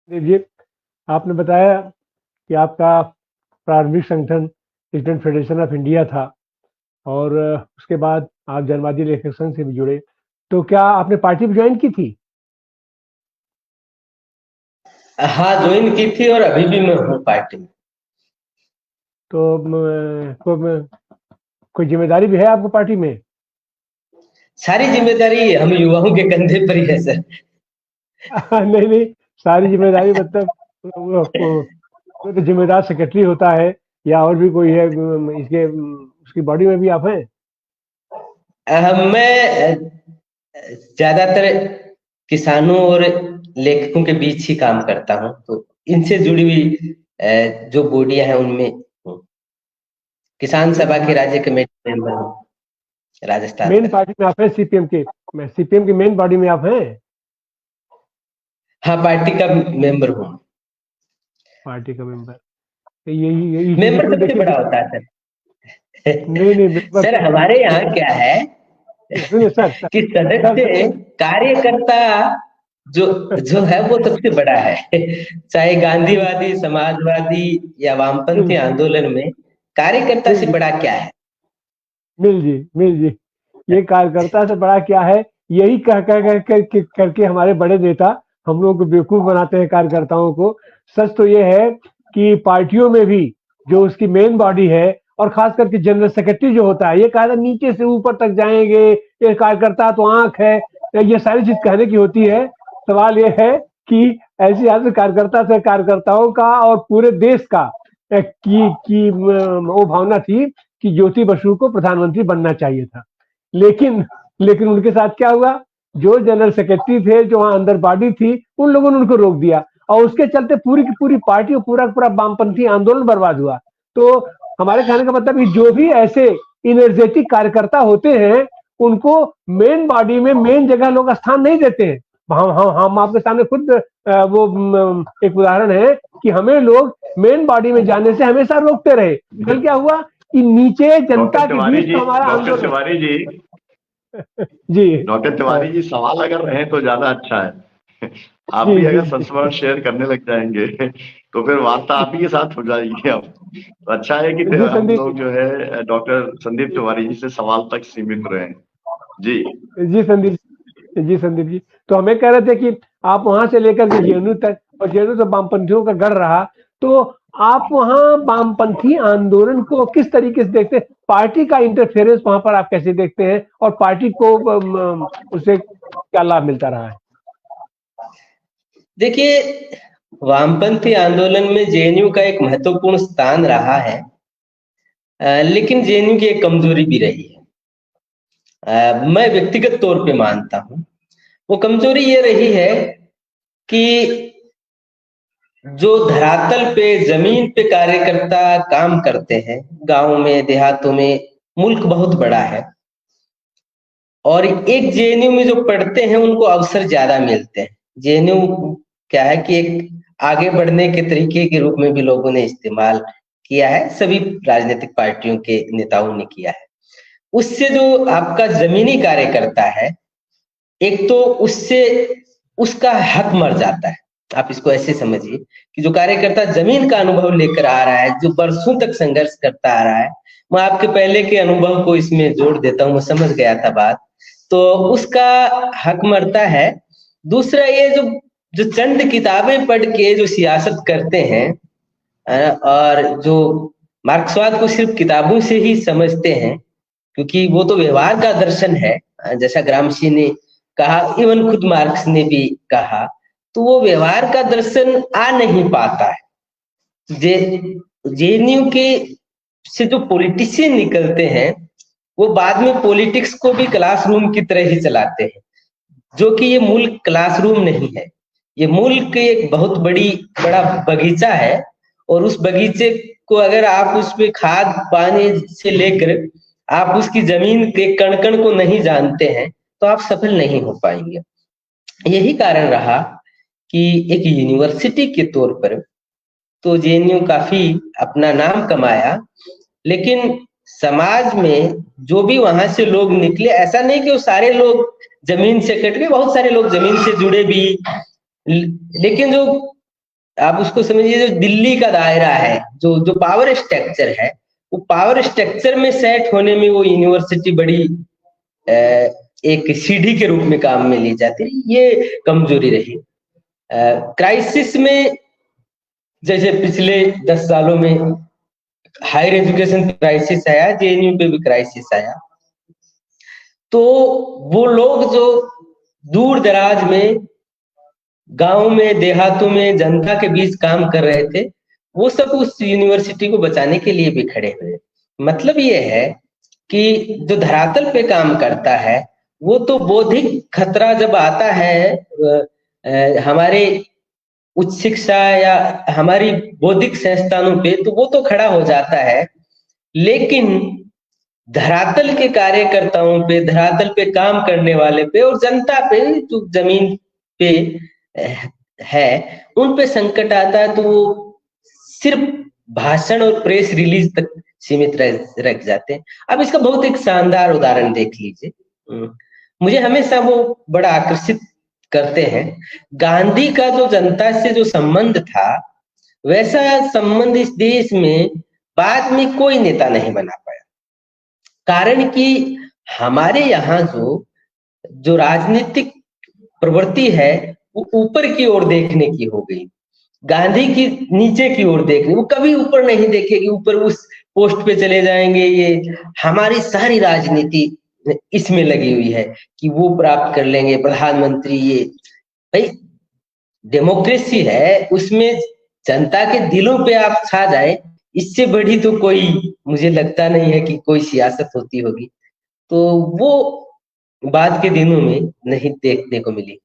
देखिए, आपने बताया कि आपका प्रारंभिक संगठन स्टूडेंट फेडरेशन ऑफ इंडिया था और उसके बाद आप जनवादी लेखक संघ से भी जुड़े। तो क्या आपने पार्टी ज्वाइन की थी? हाँ, ज्वाइन की थी और अभी भी मैं हूँ पार्टी में। तो कोई जिम्मेदारी भी है आपको पार्टी में? सारी जिम्मेदारी हम युवाओं के कंधे पर ही है सर। नहीं नहीं, सारी जिम्मेदारी मतलब वो तो जिम्मेदार सेक्रेटरी होता है या और भी कोई है इसके उसकी बॉडी में भी आप हैं? मैं ज्यादातर किसानों और लेखकों के बीच ही काम करता हूँ, तो इनसे जुड़ी हुई जो बॉडियां हैं उनमें हूँ। किसान सभा के राज्य कमेटी मेंबर हूँ राजस्थान मेन तक। पार्टी में आप हैं सीपीएम के? मैं सीपीएम की मेन बॉडी में आप हैं? हाँ, पार्टी का मेंबर हूँ। पार्टी का मेंबर? तो यही मेंबर इसमें सबसे देखिए बड़ा होता है नहीं नहीं सर। मेंबर सर, हमारे यहाँ क्या है सुनिए सर सर कि सर, सर सदस्य कार्यकर्ता जो जो है वो सबसे बड़ा है। चाहे मिल गांधीवादी, समाजवादी या मिल वामपंथी आंदोलन में कार्यकर्ता मिल से जी बड़ा क्या है। मिल जी, ये कार्यकर्ता से बड़ा क्या है? यही करके हमारे बड़े नेता हम लोगों को बेवकूफ बनाते हैं कार्यकर्ताओं को। सच तो ये है कि पार्टियों में भी जो उसकी मेन बॉडी है और खास करके जनरल सेक्रेटरी जो होता है, ये कहा नीचे से ऊपर तक जाएंगे, ये कार्यकर्ता तो आंख है, ये सारी चीज कहने की होती है। सवाल ये है कि ऐसी हालत में कार्यकर्ता से कार्यकर्ताओं का और पूरे देश का की वो भावना थी कि ज्योति बसु को प्रधानमंत्री बनना चाहिए था। लेकिन लेकिन उनके साथ क्या हुआ? जो जनरल सेक्रेटरी थे, जो वहां अंदर बॉडी थी, उन लोगों ने उनको रोक दिया और उसके चलते पूरी की पूरी पार्टी और पूरा पूरा वामपंथी आंदोलन बर्बाद हुआ। तो हमारे कहने का मतलब कि जो भी ऐसे इनर्जेटिक कार्यकर्ता होते हैं, उनको मेन बॉडी में मेन जगह लोग स्थान नहीं देते हैं। हम आपके सामने खुद वो एक उदाहरण है कि हमें लोग मेन बॉडी में जाने से हमेशा रोकते रहे। कल क्या हुआ कि नीचे जनता के बीच तो हमारा डॉक्टर आंदोलन। तिवारी जी, जी डॉक्टर तिवारी जी, सवाल अगर रहे तो ज्यादा अच्छा है। आप जी भी जी अगर संस्मरण शेयर करने लग जाएंगे तो फिर वार्ता आप ही के साथ हो जाएगी। अब तो अच्छा है कि जी हम संदीप लोग जो है डॉक्टर संदीप तिवारी जी से सवाल तक सीमित रहे। जी जी संदीप जी संदीप जी, तो हमें कह रहे थे कि आप वहां से लेकर के जेएनयू तक, और जेएनयू तो वामपंथियों का गढ़ रहा। तो आप वहां वामपंथी आंदोलन को किस तरीके से देखते हैं? पार्टी का इंटरफेरेंस वहां पर आप कैसे देखते हैं और पार्टी को उससे क्या लाभ मिलता रहा है? देखिए, वामपंथी आंदोलन में जेएनयू का एक महत्वपूर्ण स्थान रहा है, लेकिन जेएनयू की एक कमजोरी भी रही है। मैं व्यक्तिगत तौर पे मानता हूँ वो कमजोरी ये रही है कि जो धरातल पे जमीन पे कार्यकर्ता काम करते हैं, गांव में देहातों में, मुल्क बहुत बड़ा है और एक जेएनयू में जो पढ़ते हैं उनको अवसर ज्यादा मिलते हैं। जेएनयू क्या है कि एक आगे बढ़ने के तरीके के रूप में भी लोगों ने इस्तेमाल किया है, सभी राजनीतिक पार्टियों के नेताओं ने किया है। उससे जो आपका जमीनी कार्यकर्ता है, एक तो उससे उसका हक मर जाता है। आप इसको ऐसे समझिए कि जो कार्यकर्ता जमीन का अनुभव लेकर आ रहा है, जो बरसों तक संघर्ष करता आ रहा है, मैं आपके पहले के अनुभव को इसमें जोड़ देता हूँ, मैं समझ गया था बात, तो उसका हक मरता है। दूसरा ये जो जो चंद किताबें पढ़ के जो सियासत करते हैं, और जो मार्क्सवाद को सिर्फ किताबों से ही समझते हैं, क्योंकि वो तो व्यवहार का दर्शन है, जैसा ग्रामशी ने कहा, इवन खुद मार्क्स ने भी कहा, तो वो व्यवहार का दर्शन आ नहीं पाता है। जे जेएनयू के से जो पॉलिटिशियन निकलते हैं, वो बाद में पॉलिटिक्स को भी क्लासरूम की तरह ही चलाते हैं, जो कि ये मुल्क क्लासरूम नहीं है। ये मुल्क एक बहुत बड़ा बगीचा है और उस बगीचे को अगर आप उसमें खाद पानी से लेकर आप उसकी जमीन के कण कण को नहीं जानते हैं तो आप सफल नहीं हो पाएंगे। यही कारण रहा कि एक यूनिवर्सिटी के तौर पर तो जेएनयू काफी अपना नाम कमाया, लेकिन समाज में जो भी वहां से लोग निकले, ऐसा नहीं कि वो सारे लोग जमीन से कट गए, बहुत सारे लोग जमीन से जुड़े भी, लेकिन जो आप उसको समझिए, जो दिल्ली का दायरा है, जो पावर स्ट्रक्चर है, वो पावर स्ट्रक्चर में सेट होने में वो यूनिवर्सिटी बड़ी एक सीढ़ी के रूप में काम में ली जाती है। ये कमजोरी रही। क्राइसिस में जैसे पिछले 10 सालों में हायर एजुकेशन क्राइसिस आया, जेएनयू पे भी क्राइसिस आया, तो वो लोग जो दूर दराज में, गांव में, देहातों में जनता के बीच काम कर रहे थे, वो सब उस यूनिवर्सिटी को बचाने के लिए भी खड़े हुए। मतलब ये है कि जो धरातल पे काम करता है, वो तो बौद्धिक खतरा जब आता है हमारे उच्च शिक्षा या हमारी बौद्धिक संस्थानों पे, तो वो तो खड़ा हो जाता है, लेकिन धरातल के कार्यकर्ताओं पे, धरातल पे काम करने वाले पे और जनता पे, जो जमीन पे है, उन पे संकट आता है, तो वो सिर्फ भाषण और प्रेस रिलीज तक सीमित रह जाते हैं। अब इसका बहुत एक शानदार उदाहरण देख लीजिए। मुझे हमेशा वो बड़ा आकर्षित करते हैं। गांधी का जो जनता से जो संबंध था, वैसा संबंध इस देश में बाद में कोई नेता नहीं बना पाया। कारण कि हमारे यहाँ जो राजनीतिक प्रवृत्ति है, वो ऊपर की ओर देखने की हो गई। गांधी की नीचे की ओर देखने, वो कभी ऊपर नहीं देखेगी, ऊपर उस पोस्ट पे चले जाएंगे। ये हमारी सारी राजनीति इसमें लगी हुई है कि वो प्राप्त कर लेंगे, प्रधानमंत्री। ये भाई डेमोक्रेसी है, उसमें जनता के दिलों पे आप छा जाए, इससे बड़ी तो कोई, मुझे लगता नहीं है कि कोई सियासत होती होगी। तो वो बाद के दिनों में नहीं देखने को मिली।